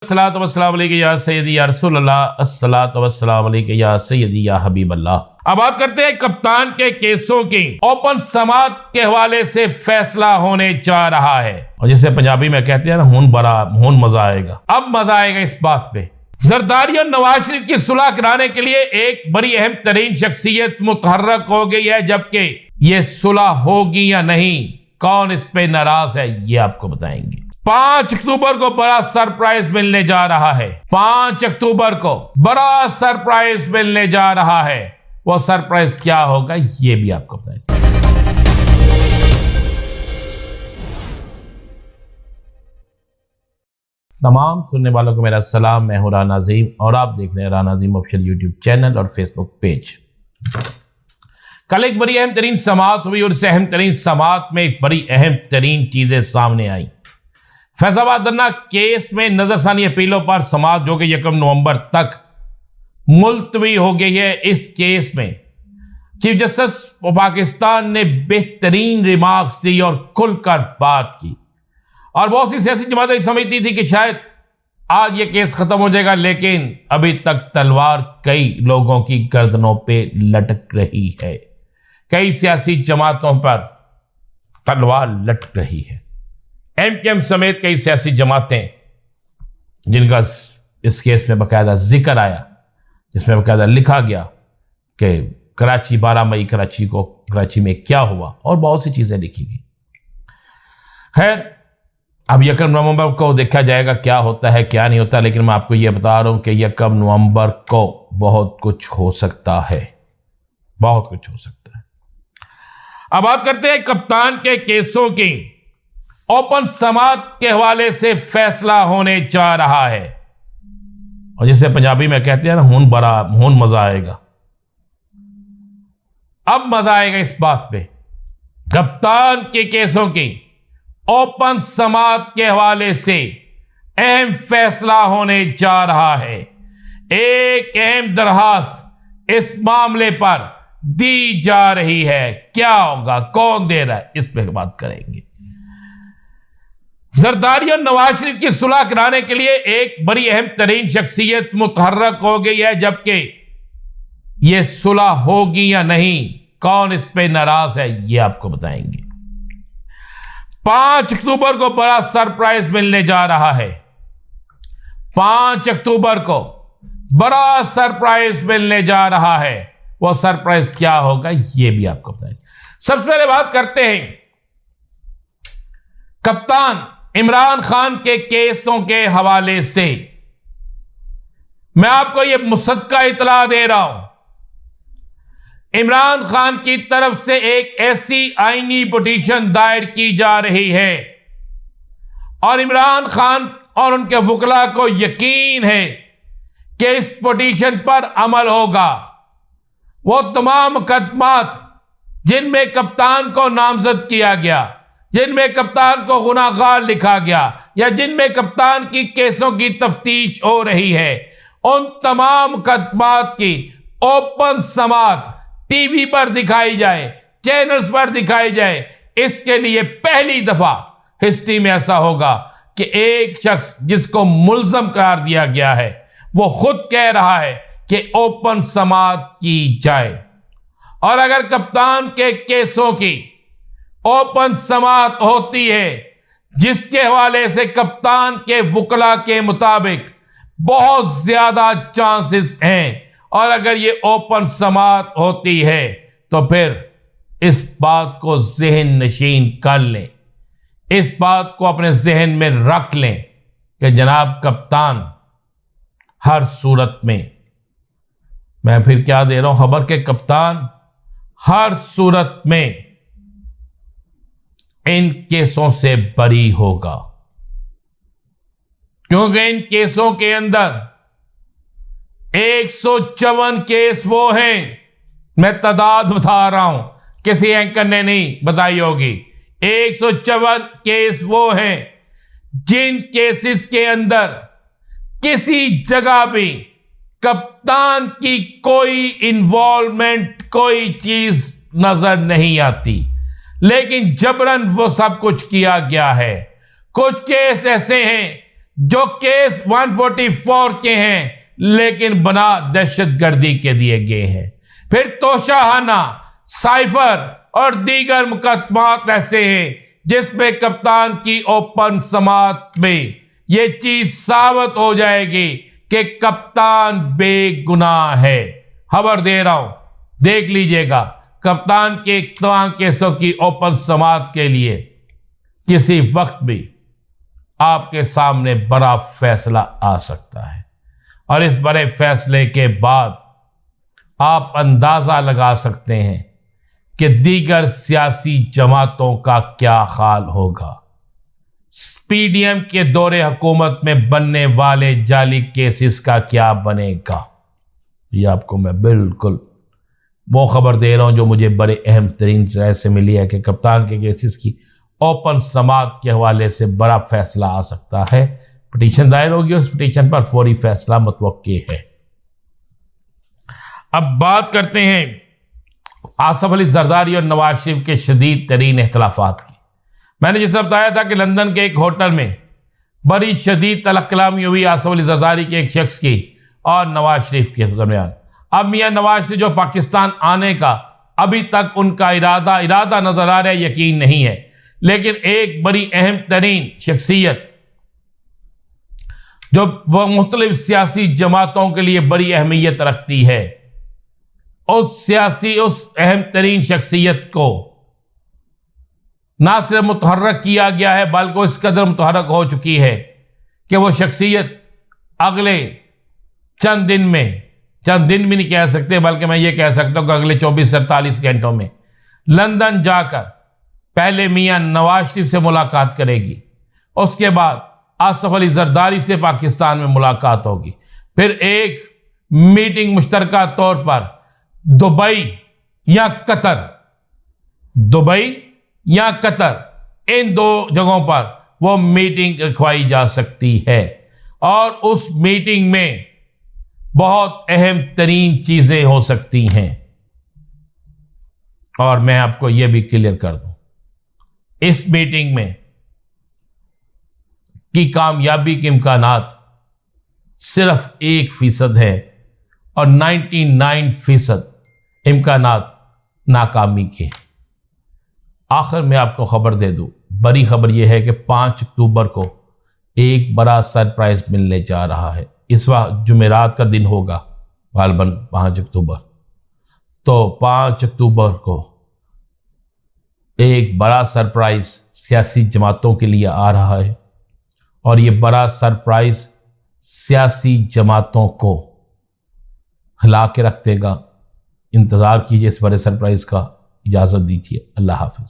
अस्सलातु वस्सलामु अलैका या सय्यदी या रसूलल्लाह, अस्सलातु वस्सलामु अलैका या सय्यदी या हबीबल्लाह। अब बात करते हैं कप्तान के केसों की। ओपन समात के हवाले से फैसला होने जा रहा है, और जैसे पंजाबी में कहते हैं ना, हून मजा आएगा। अब मजा आएगा इस बात पे। जरदारी और नवाज शरीफ की सुलह कराने के लिए एक बड़ी अहम तरीन शख्सियत मुतहर्रक हो गई है, जबकि ये सुलह होगी या नहीं, कौन इस पे नाराज है, ये आपको बताएंगे। 5 अक्टूबर को बड़ा सरप्राइज मिलने जा रहा है। 5 अक्टूबर को बड़ा सरप्राइज मिलने जा रहा है। वो सरप्राइज क्या होगा, ये भी आपको बताएंगे। तमाम सुनने वालों को मेरा सलाम। मैं हूं राना अजीम और आप देख रहे हैं राना अजीम ऑफिशियल यूट्यूब चैनल और फेसबुक पेज। कल एक बड़ी अहम तरीन समाअत हुई और इस अहम तरीन समाअत में एक बड़ी अहम तरीन चीजें सामने आई। फैजाबाद धरना केस में नजरसानी अपीलों पर समाअत जो कि 1 नवंबर तक मुलतवी हो गई है। इस केस में चीफ जस्टिस पाकिस्तान ने बेहतरीन रिमार्क्स दी और खुलकर बात की, और बहुत सी सियासी जमातें समझती थी कि शायद आज ये केस खत्म हो जाएगा, लेकिन अभी तक तलवार कई लोगों की गर्दनों पे लटक रही है। कई सियासी जमातों पर तलवार लटक रही है। एमकेएम समेत कई सियासी जमातें जिनका इस केस में बाकायदा जिक्र आया, जिसमें बाकायदा लिखा गया कि कराची 12 मई कराची में क्या हुआ, और बहुत सी चीजें लिखी गई। खैर, अब 1 नवंबर को देखा जाएगा क्या होता है क्या नहीं होता, लेकिन मैं आपको यह बता रहा हूं कि 1 नवंबर को बहुत कुछ हो सकता है, बहुत कुछ हो सकता है। अब बात करते हैं कप्तान के केसों की। ओपन समाअत के हवाले से फैसला होने जा रहा है, और जैसे पंजाबी में कहते हैं ना, हून मजा आएगा। अब मजा आएगा इस बात पे। कप्तान के केसों की ओपन समाअत के हवाले से अहम फैसला होने जा रहा है। एक अहम दरखास्त इस मामले पर दी जा रही है। क्या होगा, कौन दे रहा है, इस पर बात करेंगे। जरदारी और नवाज शरीफ की सुलह कराने के लिए एक बड़ी अहम तरीन शख्सियत मुतहर्रक हो गई है, जबकि यह सुलह होगी या नहीं, कौन इस पे नाराज है, ये आपको बताएंगे। 5 अक्टूबर को बड़ा सरप्राइज मिलने जा रहा है। 5 अक्टूबर को बड़ा सरप्राइज मिलने जा रहा है। वो सरप्राइज क्या होगा, ये भी आपको बताएंगे। सबसे पहले बात करते हैं कप्तान इमरान खान के केसों के हवाले से। मैं आपको यह मुसद्दका इतला दे रहा हूं, इमरान खान की तरफ से एक ऐसी आईनी पिटीशन दायर की जा रही है, और इमरान खान और उनके वकला को यकीन है कि इस पिटीशन पर अमल होगा। वो तमाम मुकदमात जिनमें कप्तान को नामजद किया गया, जिनमें कप्तान को गुनाहगार लिखा गया, या जिनमें कप्तान की केसों की तफ्तीश हो रही है, उन तमाम मुकदमात की ओपन समाअत टीवी पर दिखाई जाए, चैनल्स पर दिखाई जाए। इसके लिए पहली दफा हिस्ट्री में ऐसा होगा कि एक शख्स जिसको मुल्जम करार दिया गया है, वो खुद कह रहा है कि ओपन समाअत की जाए। और अगर कप्तान के केसों की ओपन समाअत होती है, जिसके हवाले से कप्तान के वकला के मुताबिक बहुत ज्यादा चांसेस हैं, और अगर ये ओपन समाअत होती है, तो फिर इस बात को ज़हन नशीन कर लें, इस बात को अपने जहन में रख लें कि जनाब कप्तान हर सूरत में, मैं फिर क्या दे रहा हूं खबर के, कप्तान हर सूरत में इन केसों से बरी होगा, क्योंकि इन केसों के अंदर 154 केस वो हैं, मैं तादाद बता रहा हूं, किसी एंकर ने नहीं बताई होगी। 154 केस वो हैं जिन केसेस के अंदर किसी जगह भी कप्तान की कोई इन्वॉल्वमेंट, कोई चीज नजर नहीं आती, लेकिन जबरन वो सब कुछ किया गया है। कुछ केस ऐसे हैं जो केस 144 के हैं लेकिन बना दहशतगर्दी के दिए गए हैं। फिर तोशाहाना, साइफर और दीगर मुकदमात ऐसे हैं जिसमें कप्तान की ओपन समाअत में यह चीज साबित हो जाएगी कि कप्तान बेगुनाह है। खबर दे रहा हूं, देख लीजिएगा, कप्तान के तमाम केसों की ओपन समाअत के लिए किसी वक्त भी आपके सामने बड़ा फैसला आ सकता है और इस बड़े फैसले के बाद आप अंदाजा लगा सकते हैं कि दीगर सियासी जमातों का क्या हाल होगा। पीडीएम के दौरे हुकूमत में बनने वाले जाली केसेस का क्या बनेगा, ये आपको मैं बिल्कुल वो खबर दे रहा हूं जो मुझे बड़े अहम तरीन तरह से मिली है कि कप्तान के केसेस की ओपन समाअत के हवाले से बड़ा फैसला आ सकता है। पिटीशन दायर होगी, उस पिटीशन पर फौरी फैसला मुतवक्की है। अब बात करते हैं आसिफ अली जरदारी और नवाज शरीफ के शदीद तरीन इख्तिलाफात की। मैंने जिस बताया था कि लंदन के एक होटल में बड़ी शदीद तलक कलामी हुई आसिफ अली जरदारी के एक शख्स की और नवाज शरीफ के दरमियान। अब मियां नवाज शरीफ जो पाकिस्तान आने का अभी तक उनका इरादा नजर आ रहा है, यकीन नहीं है, लेकिन एक बड़ी अहम तरीन शख्सियत जो मुख्तलिफ सियासी जमातों के लिए बड़ी अहमियत रखती है, उस अहम तरीन शख्सियत को ना सिर्फ मुतहर्रक किया गया है बल्कि इस कदर मुतहर्रक हो चुकी है कि वो शख्सियत अगले चंद दिन भी नहीं कह सकते बल्कि मैं ये कह सकता हूं कि अगले 24-48 घंटों में लंदन जाकर पहले मियां नवाज शरीफ से मुलाकात करेगी, उसके बाद आसिफ अली जरदारी से पाकिस्तान में मुलाकात होगी, फिर एक मीटिंग मुश्तरका तौर पर दुबई या कतर इन दो जगहों पर वो मीटिंग रखवाई जा सकती है और उस मीटिंग में बहुत अहम तरीन चीजें हो सकती हैं। और मैं आपको यह भी क्लियर कर दूं, इस मीटिंग में की कामयाबी के इम्कानात सिर्फ 1% है और 99% इम्कानात नाकामी के। आखिर में आपको खबर दे दूं, बड़ी खबर यह है कि 5 अक्टूबर को एक बड़ा सरप्राइज मिलने जा रहा है। इस वक्त जुमेरात का दिन होगा, गालबन 5 अक्टूबर। तो 5 अक्टूबर को एक बड़ा सरप्राइज सियासी जमातों के लिए आ रहा है और ये बड़ा सरप्राइज सियासी जमातों को हिला के रख देगा। इंतज़ार कीजिए इस बड़े सरप्राइज का। इजाज़त दीजिए, अल्लाह हाफिज़।